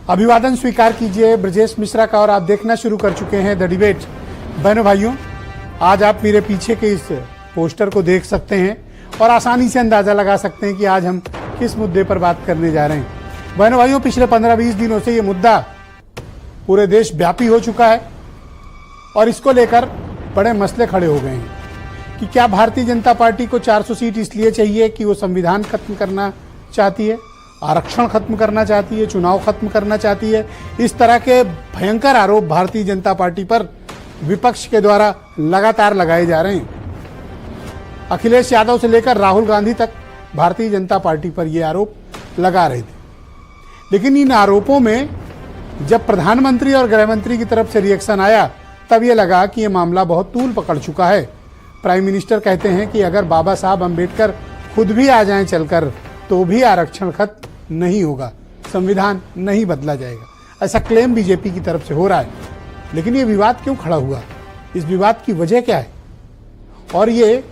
अभिवादन स्वीकार कीजिए ब्रजेश मिश्रा का और आप देखना शुरू कर चुके हैं द डिबेट। बहनों भाइयों, आज आप मेरे पीछे के इस पोस्टर को देख सकते हैं और आसानी से अंदाजा लगा सकते हैं कि आज हम किस मुद्दे पर बात करने जा रहे हैं। बहनों भाइयों, पिछले 15-20 दिनों से ये मुद्दा पूरे देश व्यापी हो चुका है और इसको लेकर बड़े मसले खड़े हो गए हैं कि क्या भारतीय जनता पार्टी को 400 सीट इसलिए चाहिए कि वो संविधान खत्म करना चाहती है, आरक्षण खत्म करना चाहती है, चुनाव खत्म करना चाहती है। इस तरह के भयंकर आरोप भारतीय जनता पार्टी पर विपक्ष के द्वारा लगातार लगाए जा रहे हैं। अखिलेश यादव से लेकर राहुल गांधी तक भारतीय जनता पार्टी पर ये आरोप लगा रहे थे, लेकिन इन आरोपों में जब प्रधानमंत्री और गृह मंत्री की तरफ से रिएक्शन आया तब ये लगा कि ये मामला बहुत तूल पकड़ चुका है। प्राइम मिनिस्टर कहते हैं कि अगर बाबा साहब अम्बेडकर खुद भी आ जाएं चलकर तो भी आरक्षण खत्म नहीं होगा, संविधान नहीं बदला जाएगा, ऐसा क्लेम बीजेपी की तरफ से हो रहा है। लेकिन ये विवाद क्यों खड़ा हुआ, इस विवाद की वजह क्या है और ये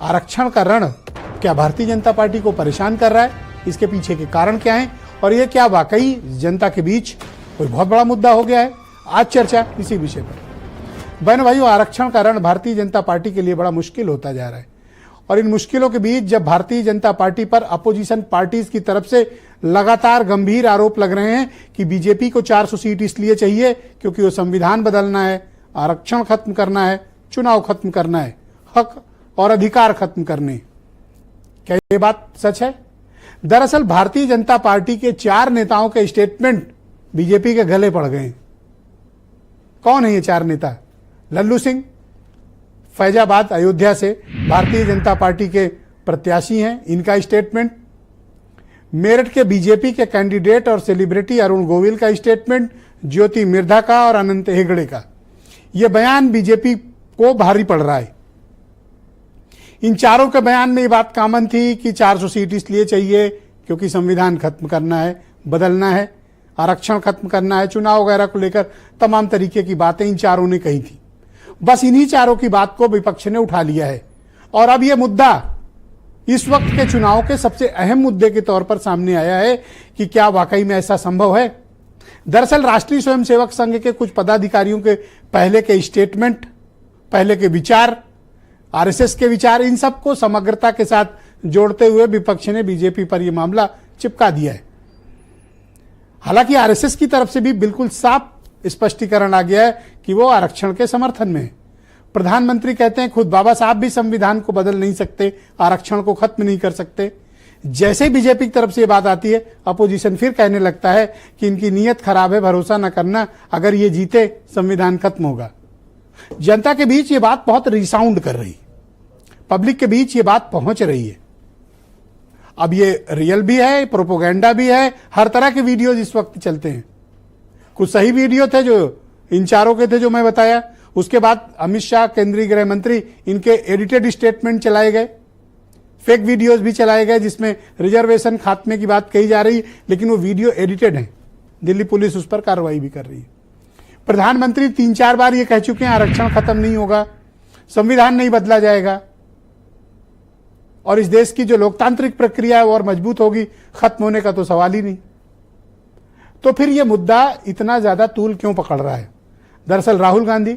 आरक्षण का रण क्या भारतीय जनता पार्टी को परेशान कर रहा है, इसके पीछे के कारण क्या हैं और ये क्या वाकई जनता के बीच कोई बहुत बड़ा मुद्दा हो गया है। आज चर्चा इसी विषय पर। बहन भाइयों, आरक्षण का रण भारतीय जनता पार्टी के लिए बड़ा मुश्किल होता जा रहा है और इन मुश्किलों के बीच जब भारतीय जनता पार्टी पर अपोजिशन पार्टीज की तरफ से लगातार गंभीर आरोप लग रहे हैं कि बीजेपी को 400 सीट इसलिए चाहिए क्योंकि वो संविधान बदलना है, आरक्षण खत्म करना है, चुनाव खत्म करना है, हक और अधिकार खत्म करने। क्या ये बात सच है? दरअसल भारतीय जनता पार्टी के 4 नेताओं के स्टेटमेंट बीजेपी के गले पड़ गए। कौन है ये 4 नेता? लल्लू सिंह फैजाबाद अयोध्या से भारतीय जनता पार्टी के प्रत्याशी हैं, इनका स्टेटमेंट। मेरठ के बीजेपी के कैंडिडेट और सेलिब्रिटी अरुण गोविल का स्टेटमेंट, ज्योति मिर्धा का और अनंत हेगड़े का। यह बयान बीजेपी को भारी पड़ रहा है। इन चारों के बयान में ये बात कॉमन थी कि 400 सीट इसलिए चाहिए क्योंकि संविधान खत्म करना है, बदलना है, आरक्षण खत्म करना है, चुनाव वगैरह को लेकर तमाम तरीके की बातें इन चारों ने कही थी। बस इन्हीं चारों की बात को विपक्ष ने उठा लिया है और अब यह मुद्दा इस वक्त के चुनाव के सबसे अहम मुद्दे के तौर पर सामने आया है कि क्या वाकई में ऐसा संभव है। दरअसल राष्ट्रीय स्वयंसेवक संघ के कुछ पदाधिकारियों के पहले के स्टेटमेंट, पहले के विचार, आरएसएस के विचार, इन सबको समग्रता के साथ जोड़ते हुए विपक्ष ने बीजेपी पर यह मामला चिपका दिया है। हालांकि आरएसएस की तरफ से भी बिल्कुल साफ स्पष्टीकरण आ गया है कि वो आरक्षण के समर्थन में है। प्रधानमंत्री कहते हैं खुद बाबा साहब भी संविधान को बदल नहीं सकते, आरक्षण को खत्म नहीं कर सकते। जैसे ही बीजेपी की तरफ से ये बात आती है, अपोजिशन फिर कहने लगता है कि इनकी नीयत खराब है, भरोसा न करना, अगर ये जीते संविधान खत्म होगा। जनता के बीच ये बात बहुत रिसाउंड कर रही, पब्लिक के बीच ये बात पहुंच रही है। अब ये रियल भी है, प्रोपोगेंडा भी है, हर तरह के वीडियोज इस वक्त चलते हैं। कुछ सही वीडियो थे जो इन चारों के थे जो मैं बताया, उसके बाद अमित शाह केंद्रीय गृह मंत्री, इनके एडिटेड स्टेटमेंट चलाए गए, फेक वीडियोज भी चलाए गए जिसमें रिजर्वेशन खात्मे की बात कही जा रही, लेकिन वो वीडियो एडिटेड है। दिल्ली पुलिस उस पर कार्रवाई भी कर रही है। प्रधानमंत्री 3-4 बार ये कह चुके हैं आरक्षण खत्म नहीं होगा, संविधान नहीं बदला जाएगा और इस देश की जो लोकतांत्रिक प्रक्रिया है वो और मजबूत होगी, खत्म होने का तो सवाल ही नहीं। तो फिर यह मुद्दा इतना ज्यादा तूल क्यों पकड़ रहा है? दरअसल राहुल गांधी,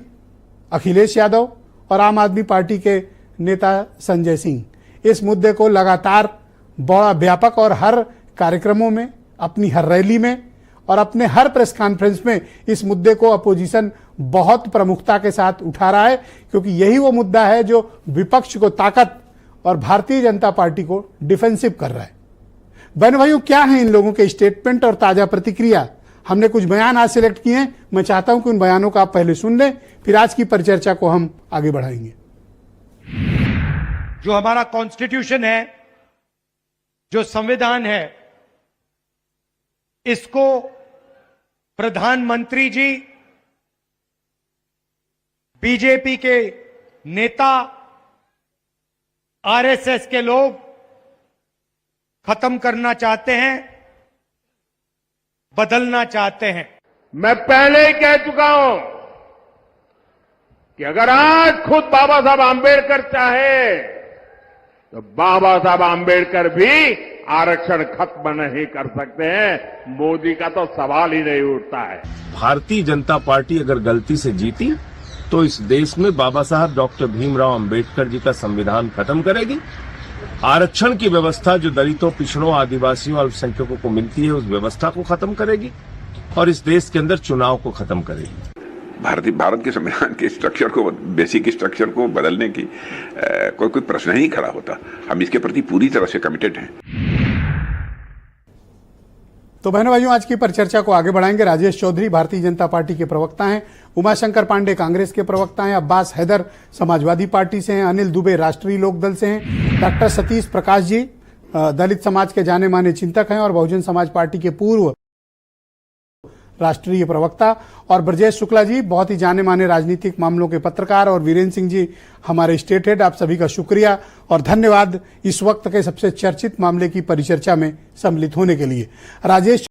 अखिलेश यादव और आम आदमी पार्टी के नेता संजय सिंह इस मुद्दे को लगातार बड़ा व्यापक और हर कार्यक्रमों में, अपनी हर रैली में और अपने हर प्रेस कॉन्फ्रेंस में इस मुद्दे को अपोजिशन बहुत प्रमुखता के साथ उठा रहा है, क्योंकि यही वो मुद्दा है जो विपक्ष को ताकत और भारतीय जनता पार्टी को डिफेंसिव कर रहा है। बहन भाइयों, क्या है इन लोगों के स्टेटमेंट और ताजा प्रतिक्रिया? हमने कुछ बयान आज सिलेक्ट किए हैं, मैं चाहता हूं कि उन बयानों को आप पहले सुन लें, फिर आज की परिचर्चा को हम आगे बढ़ाएंगे। जो हमारा कॉन्स्टिट्यूशन है, जो संविधान है, इसको प्रधानमंत्री जी, बीजेपी के नेता, आरएसएस के लोग खत्म करना चाहते हैं, बदलना चाहते हैं। मैं पहले ही कह चुका हूं कि अगर आज खुद बाबा साहब आंबेडकर चाहे तो बाबा साहब आंबेडकर भी आरक्षण खत्म नहीं कर सकते हैं, मोदी का तो सवाल ही नहीं उठता है। भारतीय जनता पार्टी अगर गलती से जीती तो इस देश में बाबा साहब डॉक्टर भीमराव अंबेडकर जी का संविधान खत्म करेगी। आरक्षण की व्यवस्था जो दलितों, पिछड़ों, आदिवासियों, अल्पसंख्यकों को मिलती है, उस व्यवस्था को खत्म करेगी और इस देश के अंदर चुनाव को खत्म करेगी। भारत के संविधान के स्ट्रक्चर को, बेसिक स्ट्रक्चर को बदलने की कोई प्रश्न ही खड़ा होता। हम इसके प्रति पूरी तरह से कमिटेड हैं। तो बहनों भाइयों, आज की परिचर्चा को आगे बढ़ाएंगे। राजेश चौधरी भारतीय जनता पार्टी के प्रवक्ता हैं, उमाशंकर पांडे कांग्रेस के प्रवक्ता हैं, अब्बास हैदर समाजवादी पार्टी से हैं, अनिल दुबे राष्ट्रीय लोकदल से हैं, डॉक्टर सतीश प्रकाश जी दलित समाज के जाने माने चिंतक हैं और बहुजन समाज पार्टी के पूर्व राष्ट्रीय प्रवक्ता, और ब्रजेश शुक्ला जी बहुत ही जाने माने राजनीतिक मामलों के पत्रकार, और वीरेंद्र सिंह जी हमारे स्टेट हेड। आप सभी का शुक्रिया और धन्यवाद इस वक्त के सबसे चर्चित मामले की परिचर्चा में सम्मिलित होने के लिए। राजेश